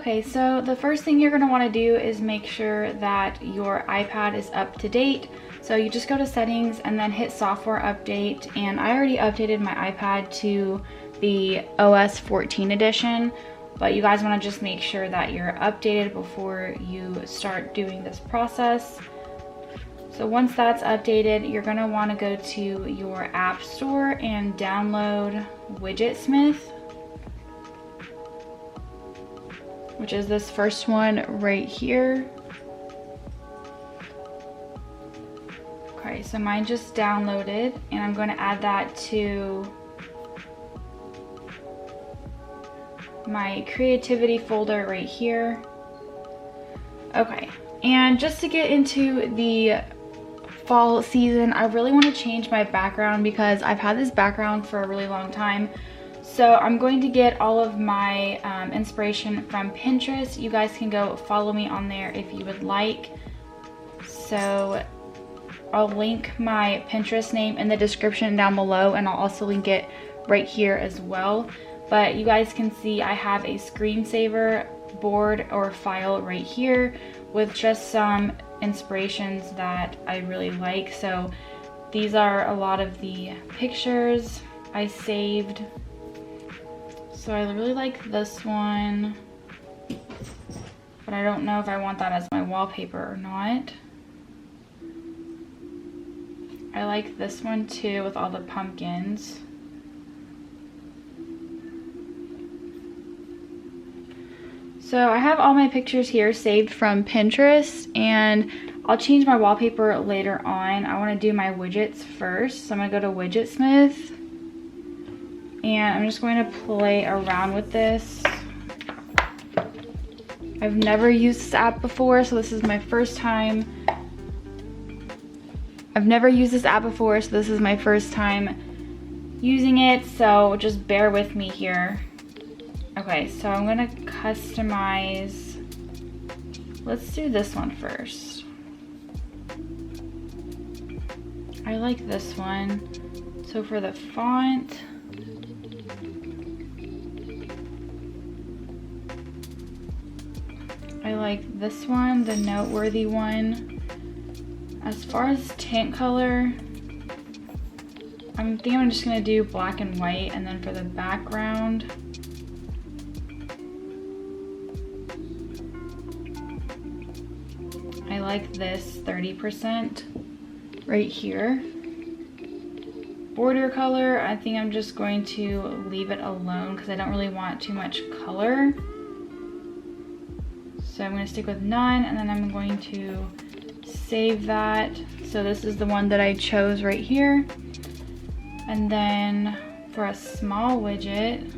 Okay, so the first thing you're going to want to do is make sure that your iPad is up to date. So you just go to settings and then hit software update, and I already updated my iPad to the OS 14 edition, but you guys want to just make sure that you're updated before you start doing this process. So once that's updated, you're going to want to go to your app store and download Widgetsmith, which is this first one right here. Okay, so mine just downloaded, and I'm going to add that to my creativity folder right here. Okay, and just to get into the fall season, I really want to change my background because I've had this background for a really long time. So I'm going to get all of my inspiration from Pinterest. You guys can go follow me on there if you would like. So I'll link my Pinterest name in the description down below, and I'll also link it right here as well. But you guys can see I have a screensaver board or file right here with just some inspirations that I really like. So these are a lot of the pictures I saved. So I really like this one, but I don't know if I want that as my wallpaper or not. I like this one too with all the pumpkins. So I have all my pictures here saved from Pinterest, and I'll change my wallpaper later on. I want to do my widgets first. So I'm going to go to Widgetsmith, and I'm just going to play around with this. I've never used this app before, so this is my first time. I've never used this app before, so this is my first time using it, so just bear with me here. Okay, so I'm gonna customize. Let's do this one first. I like this one. So for the font, I like this one, the noteworthy one. As far as tint color, I think I'm just gonna do black and white, and then for the background, I like this 30% right here. Border color, I think I'm just going to leave it alone because I don't really want too much color. So I'm going to stick with none, and then I'm going to save that. So this is the one that I chose right here. And then for a small widget,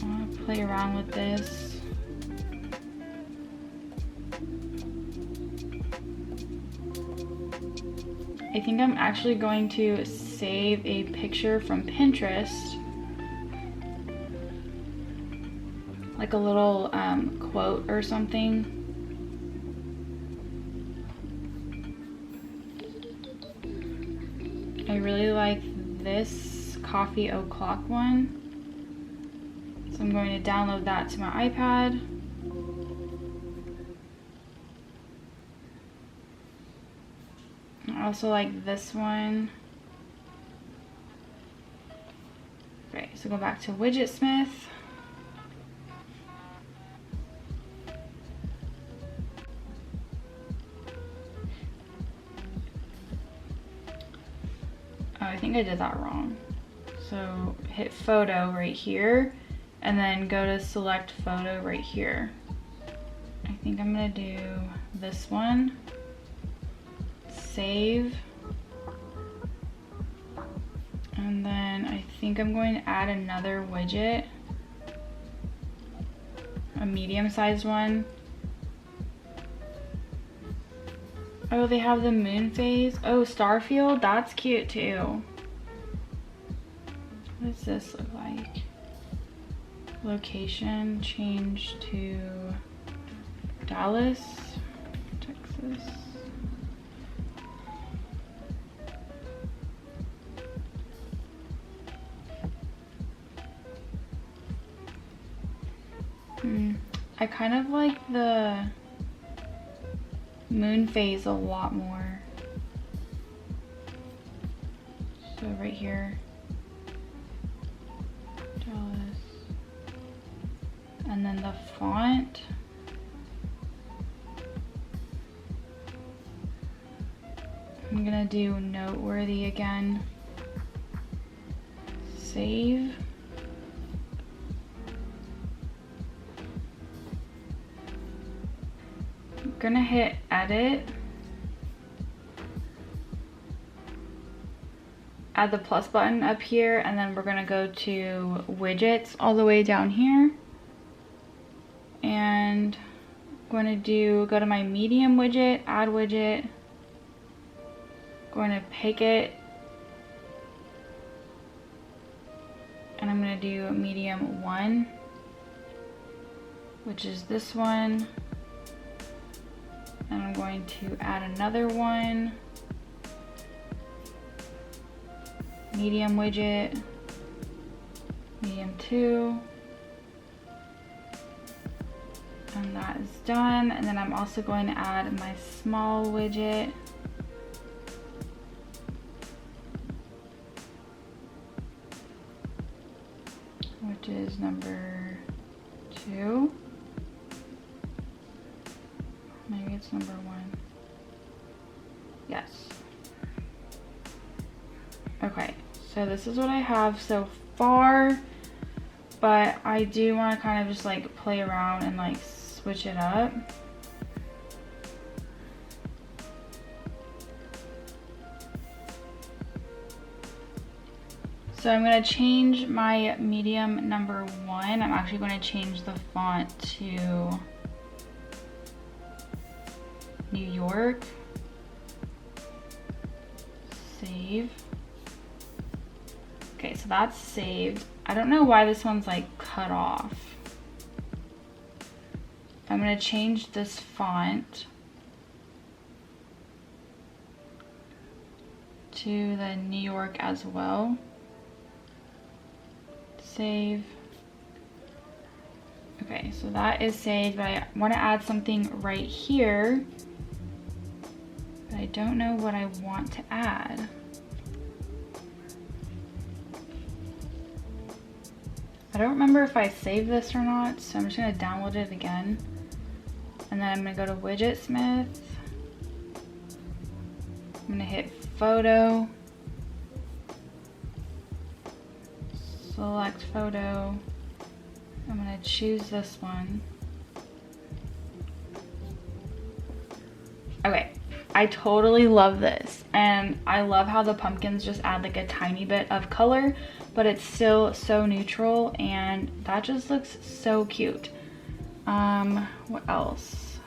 I'll play around with this. I think I'm actually going to save a picture from Pinterest, like a little quote or something. I really like this coffee o'clock one, so I'm going to download that to my iPad. I also like this one. Great, so go back to Widgetsmith. Oh, I think I did that wrong. So hit photo right here, and then go to select photo right here. I think I'm gonna do this one. Save. And then I think I'm going to add another widget, a medium-sized one. Oh, they have the moon phase. Oh, Starfield, that's cute too. What does this look like? Location change to Dallas, Texas. I kind of like the moon phase a lot more. So right here, draw this. And then the font. I'm gonna do noteworthy again. Save. I'm gonna hit edit. Add the plus button up here, and then we're gonna go to widgets all the way down here. And I'm going to go to my medium widget, add widget. Going to pick it. And I'm going to do medium 1, which is this one. And I'm going to add another one. Medium widget, medium 2. And that is done. And then I'm also going to add my small widget. Which is number 2. Maybe it's number 1. Yes. Okay, so this is what I have so far, but I do want to kind of just like play around and like switch it up. So I'm going to change my medium number 1. I'm actually going to change the font to New York. Save. Okay, so that's saved. I don't know why this one's like cut off. I'm going to change this font to the New York as well. Save. Okay, so that is saved, but I want to add something right here, but I don't know what I want to add. I don't remember if I saved this or not, so I'm just going to download it again. And then I'm going to go to Widgetsmith. I'm going to hit Photo. Select photo. I'm going to choose this one. Okay, I totally love this. And I love how the pumpkins just add like a tiny bit of color, but it's still so neutral, and that just looks so cute. What else?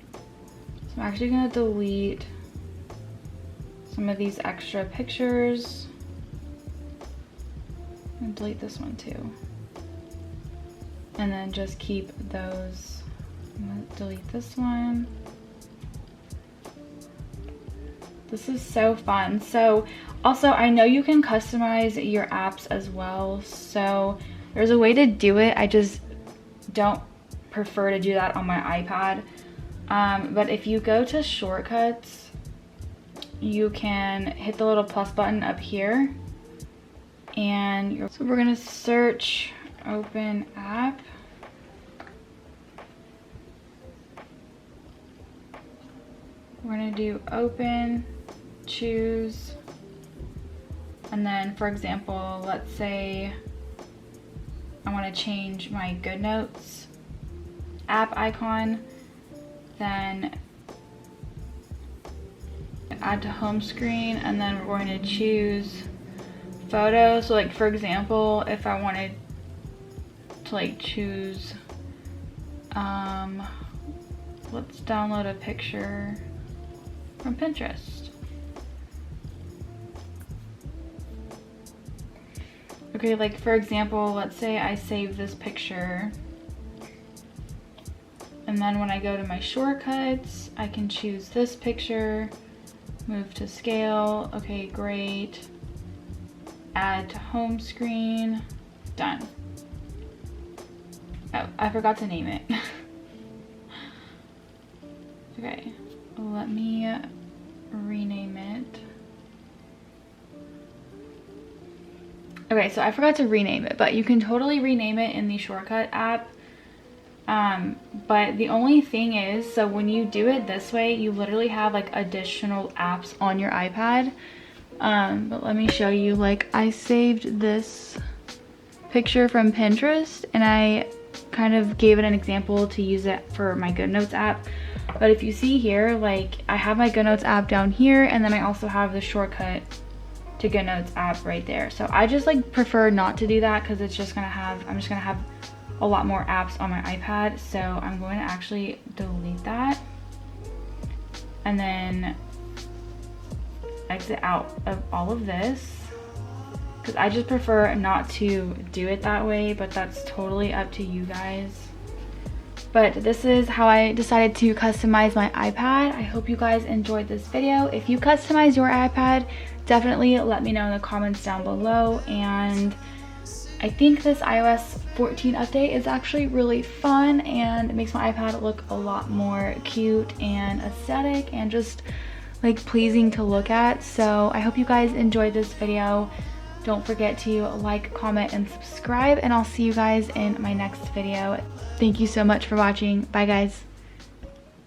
So I'm actually going to delete some of these extra pictures. And delete this one too. And then just keep those. I'm gonna delete this one. This is so fun. So also, I know you can customize your apps as well. So there's a way to do it. I just don't prefer to do that on my iPad. But if you go to shortcuts, you can hit the little plus button up here, and so we're gonna search open app. We're gonna do open, choose, and then for example, let's say I want to change my GoodNotes app icon, then add to home screen, and then we're going to choose photo. So like for example, if I wanted to like choose, let's download a picture from Pinterest. Okay, like for example, let's say I save this picture, and then when I go to my shortcuts, I can choose this picture, move to scale, okay, great. Add to home screen. done. Oh, I forgot to name it. Okay, let me rename it. Okay, so I forgot to rename it, but you can totally rename it in the shortcut app. But the only thing is, so when you do it this way, you literally have like additional apps on your iPad. But let me show you, like I saved this picture from Pinterest and I kind of gave it an example to use it for my GoodNotes app. But if you see here, like I have my GoodNotes app down here, and then I also have the shortcut to GoodNotes app right there. So I just like prefer not to do that because it's just gonna have, I'm just gonna have a lot more apps on my iPad. So I'm going to actually delete that and then exit out of all of this because I just prefer not to do it that way, but that's totally up to you guys. But this is how I decided to customize my iPad. I hope you guys enjoyed this video. If you customize your iPad, definitely let me know in the comments down below. And I think this iOS 14 update is actually really fun and it makes my iPad look a lot more cute and aesthetic and just like pleasing to look at. So I hope you guys enjoyed this video. Don't forget to like, comment, and subscribe, and I'll see you guys in my next video. Thank you so much for watching. Bye guys.